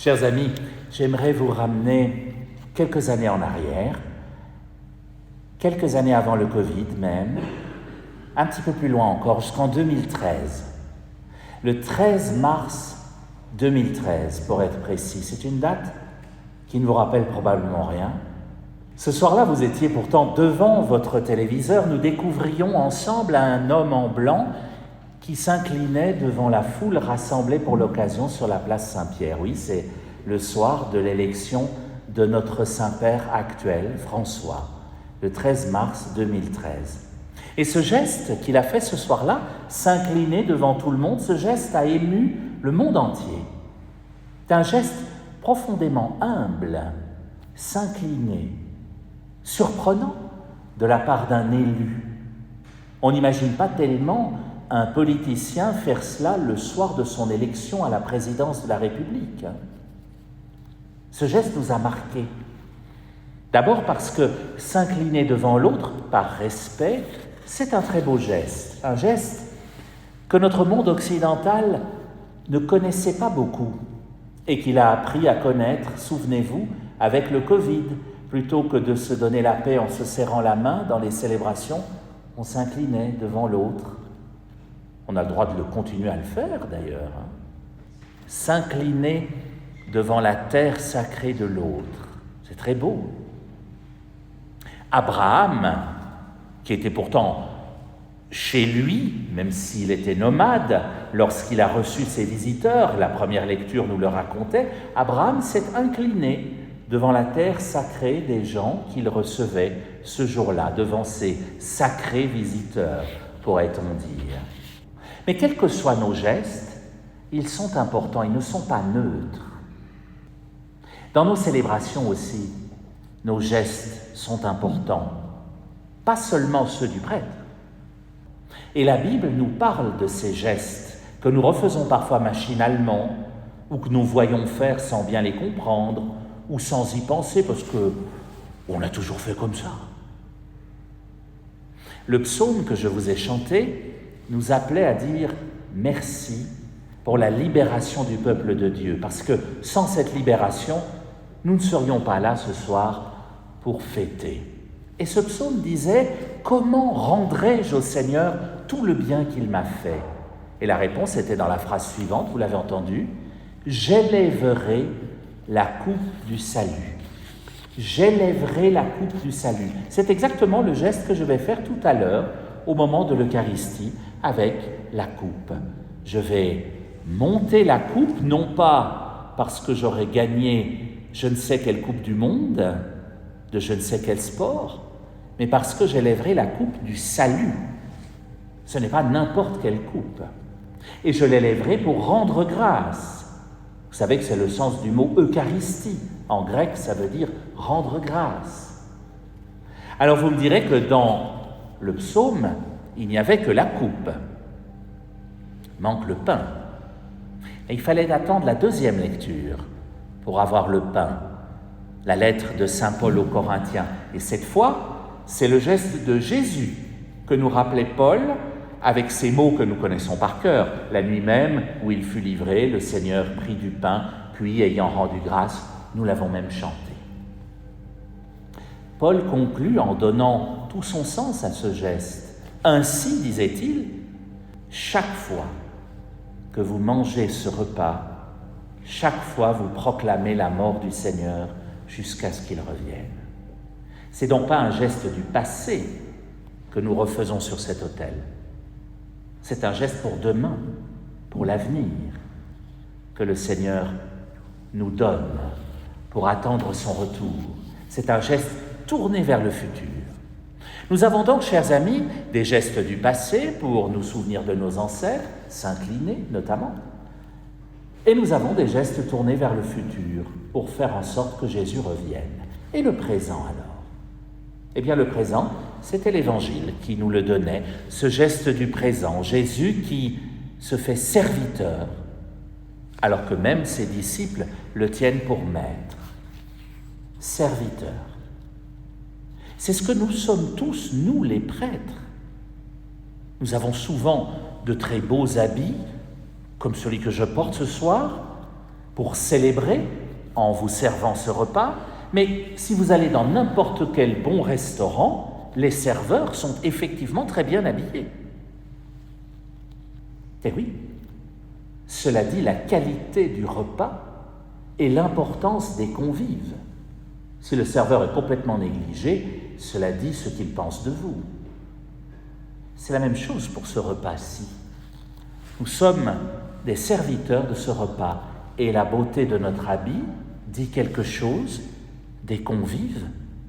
Chers amis, j'aimerais vous ramener quelques années en arrière, quelques années avant le Covid même, un petit peu plus loin encore, jusqu'en 2013. Le 13 mars 2013, pour être précis. C'est une date qui ne vous rappelle probablement rien. Ce soir-là, vous étiez pourtant devant votre téléviseur. Nous découvrions ensemble un homme en blanc qui s'inclinait devant la foule rassemblée pour l'occasion sur la place Saint-Pierre. Oui, c'est le soir de l'élection de notre Saint-Père actuel, François, le 13 mars 2013. Et ce geste qu'il a fait ce soir-là, s'incliner devant tout le monde, ce geste a ému le monde entier. C'est un geste profondément humble, s'incliner, surprenant de la part d'un élu. On n'imagine pas tellement un politicien faire cela le soir de son élection à la présidence de la République. Ce geste nous a marqués. D'abord parce que s'incliner devant l'autre, par respect, c'est un très beau geste. Un geste que notre monde occidental ne connaissait pas beaucoup et qu'il a appris à connaître, souvenez-vous, avec le Covid. Plutôt que de se donner la paix en se serrant la main dans les célébrations, on s'inclinait devant l'autre. On a le droit de le continuer à le faire d'ailleurs. S'incliner devant la terre sacrée de l'autre. C'est très beau. Abraham, qui était pourtant chez lui, même s'il était nomade, lorsqu'il a reçu ses visiteurs, la première lecture nous le racontait, Abraham s'est incliné devant la terre sacrée des gens qu'il recevait ce jour-là, devant ses sacrés visiteurs, pourrait-on dire. Mais quels que soient nos gestes, ils sont importants, ils ne sont pas neutres. Dans nos célébrations aussi, nos gestes sont importants, pas seulement ceux du prêtre. Et la Bible nous parle de ces gestes que nous refaisons parfois machinalement, ou que nous voyons faire sans bien les comprendre, ou sans y penser, parce qu'on a toujours fait comme ça. Le psaume que je vous ai chanté nous appelait à dire merci pour la libération du peuple de Dieu, parce que sans cette libération, nous ne serions pas là ce soir pour fêter. Et ce psaume disait « Comment rendrai-je au Seigneur tout le bien qu'il m'a fait ?» Et la réponse était dans la phrase suivante, vous l'avez entendu, « J'élèverai la coupe du salut. » J'élèverai la coupe du salut. C'est exactement le geste que je vais faire tout à l'heure au moment de l'Eucharistie avec la coupe. Je vais monter la coupe, non pas parce que j'aurai gagné je ne sais quelle coupe du monde, de je ne sais quel sport, mais parce que j'élèverai la coupe du salut. Ce n'est pas n'importe quelle coupe. Et je l'élèverai pour rendre grâce. Vous savez que c'est le sens du mot Eucharistie. En grec, ça veut dire rendre grâce. Alors vous me direz que dans le psaume, il n'y avait que la coupe. Manque le pain. Et il fallait attendre la deuxième lecture pour avoir le pain. La lettre de saint Paul aux Corinthiens. Et cette fois, c'est le geste de Jésus que nous rappelait Paul avec ces mots que nous connaissons par cœur. La nuit même où il fut livré, le Seigneur prit du pain, puis ayant rendu grâce, nous l'avons même chanté. Paul conclut en donnant tout son sens à ce geste. Ainsi, disait-il, chaque fois que vous mangez ce repas, chaque fois vous proclamez la mort du Seigneur jusqu'à ce qu'il revienne. C'est donc pas un geste du passé que nous refaisons sur cet autel. C'est un geste pour demain, pour l'avenir, que le Seigneur nous donne pour attendre son retour. C'est un geste tourné vers le futur. Nous avons donc, chers amis, des gestes du passé pour nous souvenir de nos ancêtres, s'incliner notamment, et nous avons des gestes tournés vers le futur pour faire en sorte que Jésus revienne. Et le présent alors ? Eh bien, le présent, c'était l'Évangile qui nous le donnait, ce geste du présent, Jésus qui se fait serviteur, alors que même ses disciples le tiennent pour maître. Serviteur. C'est ce que nous sommes tous, nous les prêtres. Nous avons souvent de très beaux habits, comme celui que je porte ce soir, pour célébrer en vous servant ce repas, mais si vous allez dans n'importe quel bon restaurant, les serveurs sont effectivement très bien habillés. Et oui, cela dit la qualité du repas et l'importance des convives. Si le serveur est complètement négligé, cela dit ce qu'il pense de vous. C'est la même chose pour ce repas-ci. Nous sommes des serviteurs de ce repas et la beauté de notre habit dit quelque chose des convives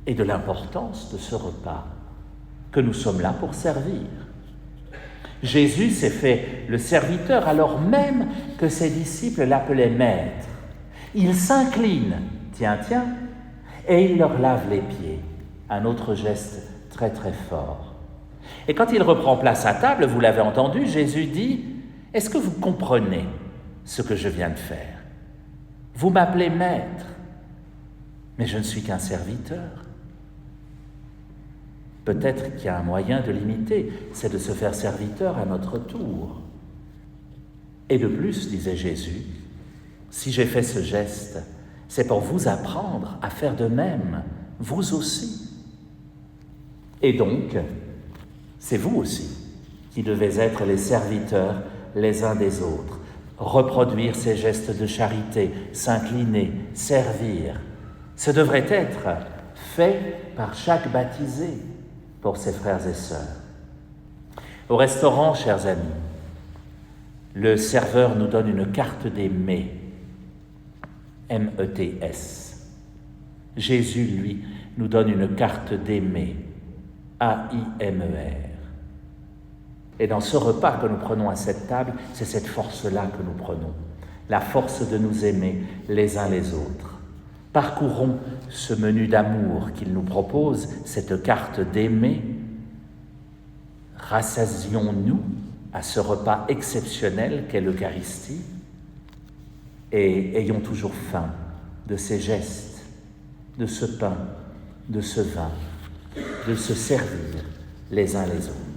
et de l'importance de ce repas, que nous sommes là pour servir. Jésus s'est fait le serviteur alors même que ses disciples l'appelaient maître. Il s'incline, tiens, et il leur lave les pieds. Un autre geste très très fort. Et quand il reprend place à table, vous l'avez entendu, Jésus dit « Est-ce que vous comprenez ce que je viens de faire? Vous m'appelez maître, mais je ne suis qu'un serviteur. » Peut-être qu'il y a un moyen de l'imiter, c'est de se faire serviteur à notre tour. Et de plus, disait Jésus, si j'ai fait ce geste, c'est pour vous apprendre à faire de même, vous aussi. Et donc, c'est vous aussi qui devez être les serviteurs les uns des autres, reproduire ces gestes de charité, s'incliner, servir. Ce devrait être fait par chaque baptisé pour ses frères et sœurs. Au restaurant, chers amis, le serveur nous donne une carte des mets, M-E-T-S. Jésus, lui, nous donne une carte des mets, A-I-M-E-R. Et dans ce repas que nous prenons à cette table, c'est cette force-là que nous prenons, la force de nous aimer les uns les autres. Parcourons ce menu d'amour qu'il nous propose, cette carte d'aimer. Rassasions-nous à ce repas exceptionnel qu'est l'Eucharistie et ayons toujours faim de ces gestes, de ce pain, de ce vin, de se servir les uns les autres.